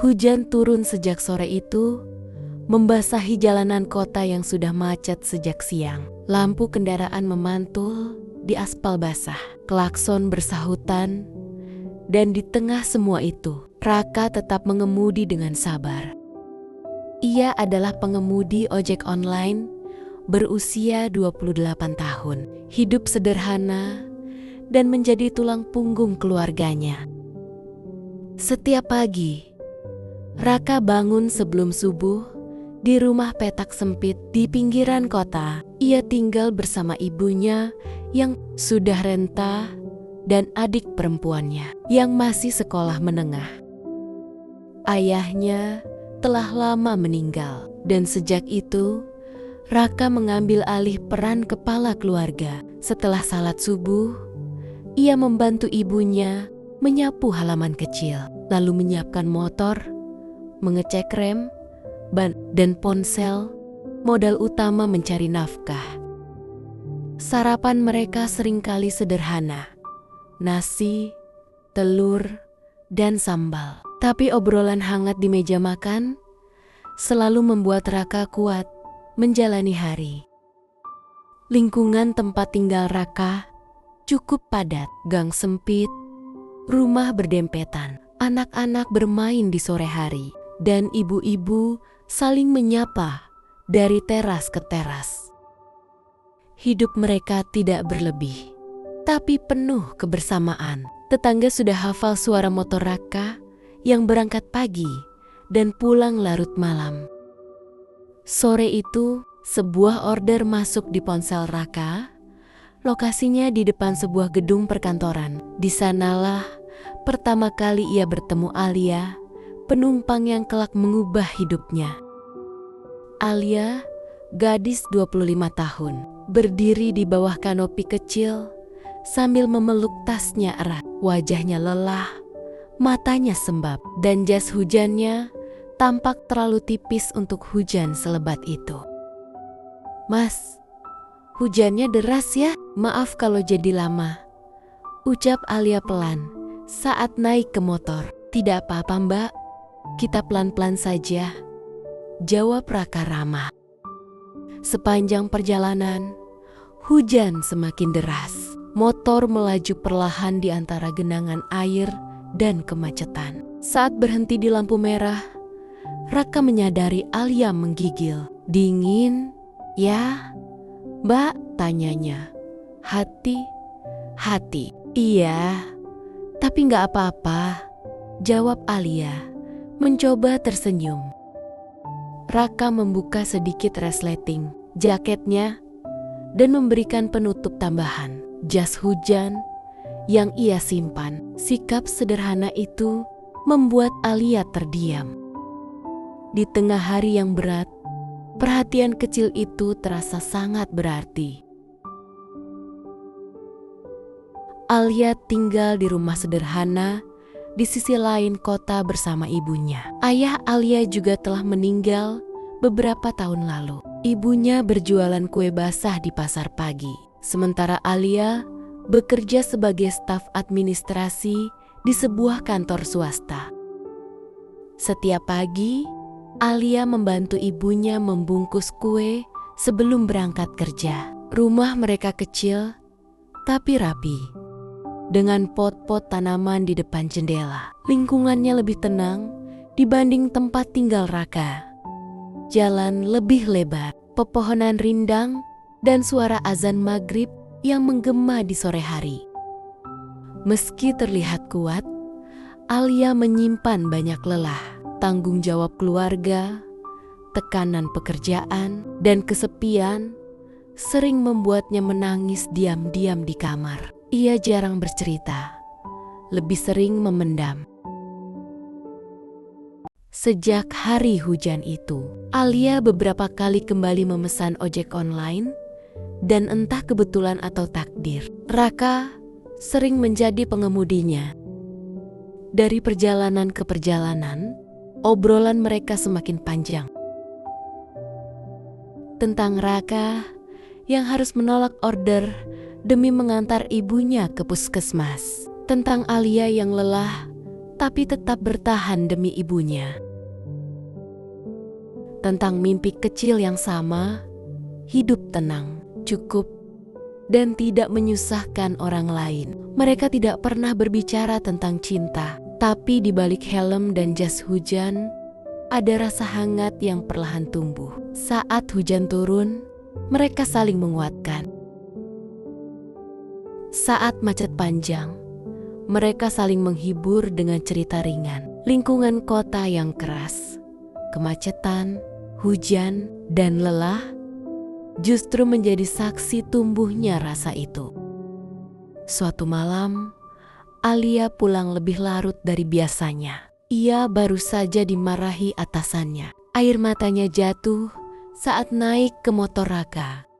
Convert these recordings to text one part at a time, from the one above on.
Hujan turun sejak sore itu, membasahi jalanan kota yang sudah macet sejak siang. Lampu kendaraan memantul di aspal basah, klakson bersahutan, dan di tengah semua itu, Raka tetap mengemudi dengan sabar. Ia adalah pengemudi ojek online berusia 28 tahun, hidup sederhana, dan menjadi tulang punggung keluarganya. Setiap pagi, Raka bangun sebelum subuh di rumah petak sempit di pinggiran kota. Ia tinggal bersama ibunya yang sudah renta dan adik perempuannya yang masih sekolah menengah. Ayahnya telah lama meninggal dan sejak itu Raka mengambil alih peran kepala keluarga. Setelah salat subuh, ia membantu ibunya menyapu halaman kecil, lalu menyiapkan motor, mengecek rem, ban, dan ponsel, modal utama mencari nafkah. Sarapan mereka seringkali sederhana, nasi, telur, dan sambal. Tapi obrolan hangat di meja makan selalu membuat Raka kuat menjalani hari. Lingkungan tempat tinggal Raka cukup padat, gang sempit, rumah berdempetan, anak-anak bermain di sore hari, dan ibu-ibu saling menyapa dari teras ke teras. Hidup mereka tidak berlebih, tapi penuh kebersamaan. Tetangga sudah hafal suara motor Raka yang berangkat pagi dan pulang larut malam. Sore itu, sebuah order masuk di ponsel Raka. Lokasinya di depan sebuah gedung perkantoran. Di sanalah pertama kali ia bertemu Alia, penumpang yang kelak mengubah hidupnya. Alia, gadis 25 tahun, berdiri di bawah kanopi kecil sambil memeluk tasnya erat. Wajahnya lelah, matanya sembab, dan jas hujannya tampak terlalu tipis untuk hujan selebat itu. "Mas, hujannya deras ya? Maaf kalau jadi lama," ucap Alia pelan saat naik ke motor. "Tidak apa-apa mbak, kita pelan-pelan saja," jawab Raka ramah. Sepanjang perjalanan, hujan semakin deras. Motor melaju perlahan di antara genangan air dan kemacetan. Saat berhenti di lampu merah, Raka menyadari Alia menggigil. "Dingin, ya, mbak?" tanyanya. Hati. "Iya, tapi nggak apa-apa," jawab Alia, mencoba tersenyum. Raka membuka sedikit resleting jaketnya dan memberikan penutup tambahan, jas hujan yang ia simpan. Sikap sederhana itu membuat Alia terdiam. Di tengah hari yang berat, perhatian kecil itu terasa sangat berarti. Alia tinggal di rumah sederhana di sisi lain kota bersama ibunya. Ayah Alia juga telah meninggal beberapa tahun lalu. Ibunya berjualan kue basah di pasar pagi, sementara Alia bekerja sebagai staf administrasi di sebuah kantor swasta. Setiap pagi, Alia membantu ibunya membungkus kue sebelum berangkat kerja. Rumah mereka kecil tapi rapi, dengan pot-pot tanaman di depan jendela. Lingkungannya lebih tenang dibanding tempat tinggal Raka. Jalan lebih lebar, pepohonan rindang, dan suara azan maghrib yang menggema di sore hari. Meski terlihat kuat, Alia menyimpan banyak lelah, tanggung jawab keluarga, tekanan pekerjaan, dan kesepian sering membuatnya menangis diam-diam di kamar. Ia jarang bercerita, lebih sering memendam. Sejak hari hujan itu, Alia beberapa kali kembali memesan ojek online, dan entah kebetulan atau takdir, Raka sering menjadi pengemudinya. Dari perjalanan ke perjalanan, obrolan mereka semakin panjang. Tentang Raka yang harus menolak order demi mengantar ibunya ke puskesmas. Tentang Alia yang lelah tapi tetap bertahan demi ibunya. Tentang mimpi kecil yang sama, hidup tenang, cukup, dan tidak menyusahkan orang lain. Mereka tidak pernah berbicara tentang cinta, tapi di balik helm dan jas hujan, ada rasa hangat yang perlahan tumbuh. Saat hujan turun, mereka saling menguatkan. Saat macet panjang, mereka saling menghibur dengan cerita ringan. Lingkungan kota yang keras, kemacetan, hujan, dan lelah justru menjadi saksi tumbuhnya rasa itu. Suatu malam, Alia pulang lebih larut dari biasanya. Ia baru saja dimarahi atasannya. Air matanya jatuh saat naik ke motor Raka.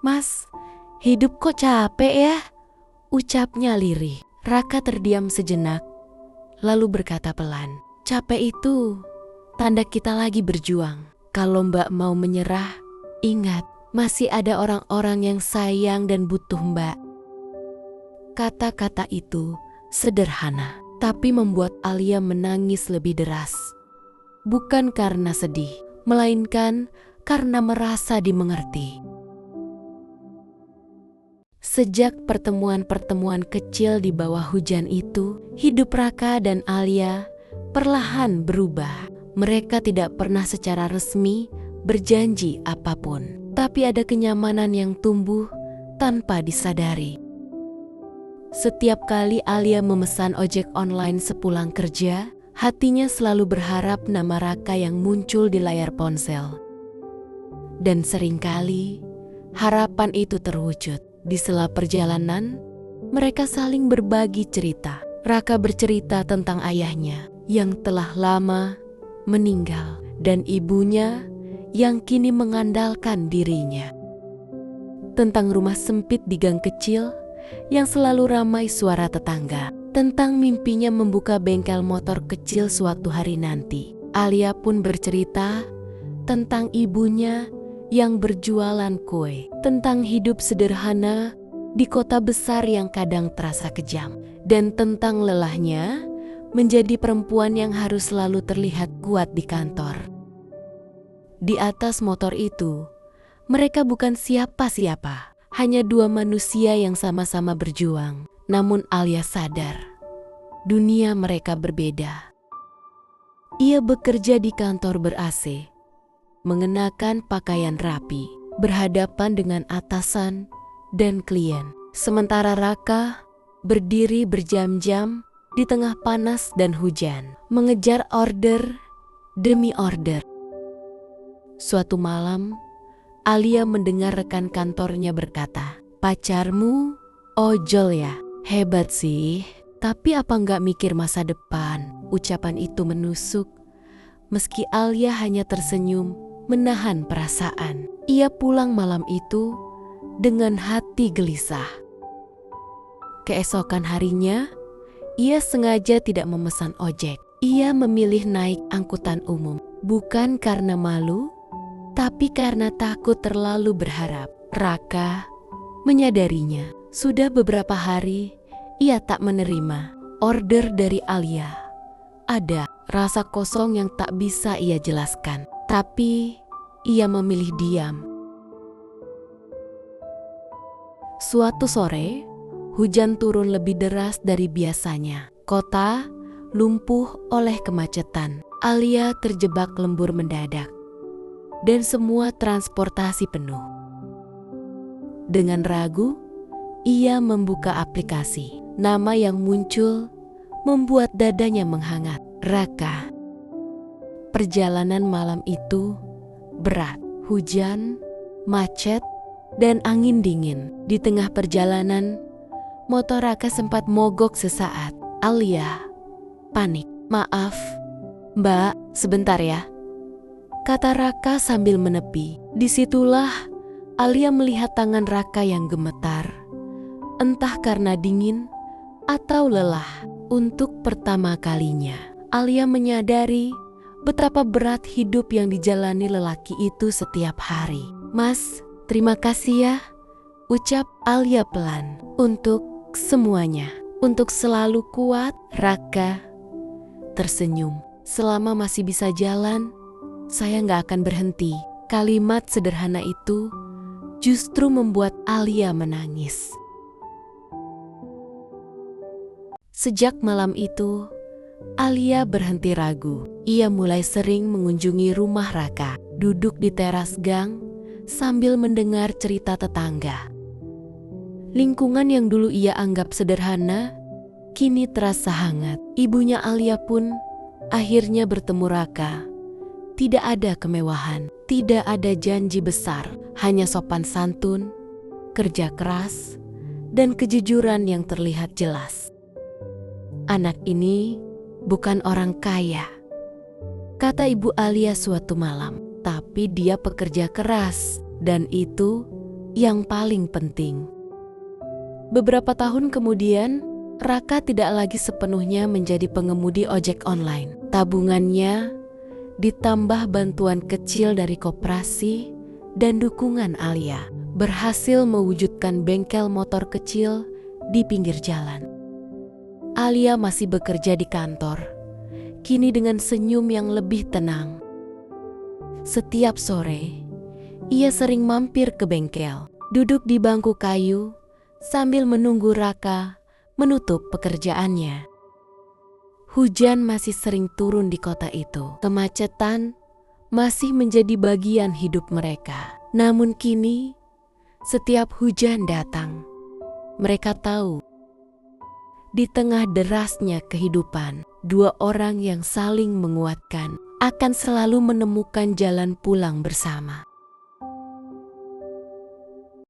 "Mas, hidup kok capek ya?" ucapnya lirih. Raka terdiam sejenak, lalu berkata pelan, "Capek itu tanda kita lagi berjuang. Kalau Mbak mau menyerah, ingat, masih ada orang-orang yang sayang dan butuh Mbak." Kata-kata itu sederhana, tapi membuat Alia menangis lebih deras. Bukan karena sedih, melainkan karena merasa dimengerti. Sejak pertemuan-pertemuan kecil di bawah hujan itu, hidup Raka dan Alia perlahan berubah. Mereka tidak pernah secara resmi berjanji apapun, tapi ada kenyamanan yang tumbuh tanpa disadari. Setiap kali Alia memesan ojek online sepulang kerja, hatinya selalu berharap nama Raka yang muncul di layar ponsel. Dan seringkali harapan itu terwujud. Di sela perjalanan, mereka saling berbagi cerita. Raka bercerita tentang ayahnya yang telah lama meninggal dan ibunya yang kini mengandalkan dirinya. Tentang rumah sempit di gang kecil yang selalu ramai suara tetangga. Tentang mimpinya membuka bengkel motor kecil suatu hari nanti. Alia pun bercerita tentang ibunya yang berjualan kue. Tentang hidup sederhana di kota besar yang kadang terasa kejam. Dan tentang lelahnya menjadi perempuan yang harus selalu terlihat kuat di kantor. Di atas motor itu, mereka bukan siapa-siapa. Hanya dua manusia yang sama-sama berjuang. Namun Alia sadar, dunia mereka berbeda. Ia bekerja di kantor ber-AC, mengenakan pakaian rapi, berhadapan dengan atasan dan klien. Sementara Raka berdiri berjam-jam di tengah panas dan hujan, mengejar order demi order. Suatu malam, Alia mendengar rekan kantornya berkata, "Pacarmu ojol ya? Hebat sih, tapi apa nggak mikir masa depan?" Ucapan itu menusuk, meski Alia hanya tersenyum menahan perasaan. Ia pulang malam itu dengan hati gelisah. Keesokan harinya, ia sengaja tidak memesan ojek. Ia memilih naik angkutan umum, bukan karena malu, tapi karena takut terlalu berharap. Raka menyadarinya. Sudah beberapa hari ia tak menerima order dari Alia. Ada rasa kosong yang tak bisa ia jelaskan, tapi ia memilih diam. Suatu sore, hujan turun lebih deras dari biasanya. Kota lumpuh oleh kemacetan. Alia terjebak lembur mendadak, dan semua transportasi penuh. Dengan ragu, ia membuka aplikasi. Nama yang muncul membuat dadanya menghangat. Raka. Perjalanan malam itu berat. Hujan, macet, dan angin dingin. Di tengah perjalanan, motor Raka sempat mogok sesaat. Alia panik. "Maaf, Mbak, sebentar ya," kata Raka sambil menepi. Disitulah Alia melihat tangan Raka yang gemetar. Entah karena dingin atau lelah. Untuk pertama kalinya, Alia menyadari betapa berat hidup yang dijalani lelaki itu setiap hari. "Mas, terima kasih ya," ucap Alia pelan. "Untuk semuanya, untuk selalu kuat." Raka tersenyum. Selama masih bisa jalan, saya nggak akan berhenti. Kalimat sederhana itu justru membuat Alia menangis. Sejak malam itu, Alia berhenti ragu. Ia mulai sering mengunjungi rumah Raka, duduk di teras gang sambil mendengar cerita tetangga. Lingkungan yang dulu ia anggap sederhana, kini terasa hangat. Ibunya Alia pun akhirnya bertemu Raka. Tidak ada kemewahan, tidak ada janji besar, hanya sopan santun, kerja keras, dan kejujuran yang terlihat jelas. Anak ini bukan orang kaya, kata ibu Alia suatu malam, tapi dia pekerja keras, dan itu yang paling penting. Beberapa tahun kemudian, Raka tidak lagi sepenuhnya menjadi pengemudi ojek online. Tabungannya ditambah bantuan kecil dari koperasi dan dukungan Alia, berhasil mewujudkan bengkel motor kecil di pinggir jalan. Alia masih bekerja di kantor, kini dengan senyum yang lebih tenang. Setiap sore, ia sering mampir ke bengkel, duduk di bangku kayu sambil menunggu Raka menutup pekerjaannya. Hujan masih sering turun di kota itu. Kemacetan masih menjadi bagian hidup mereka. Namun kini, setiap hujan datang, mereka tahu di tengah derasnya kehidupan, dua orang yang saling menguatkan akan selalu menemukan jalan pulang bersama.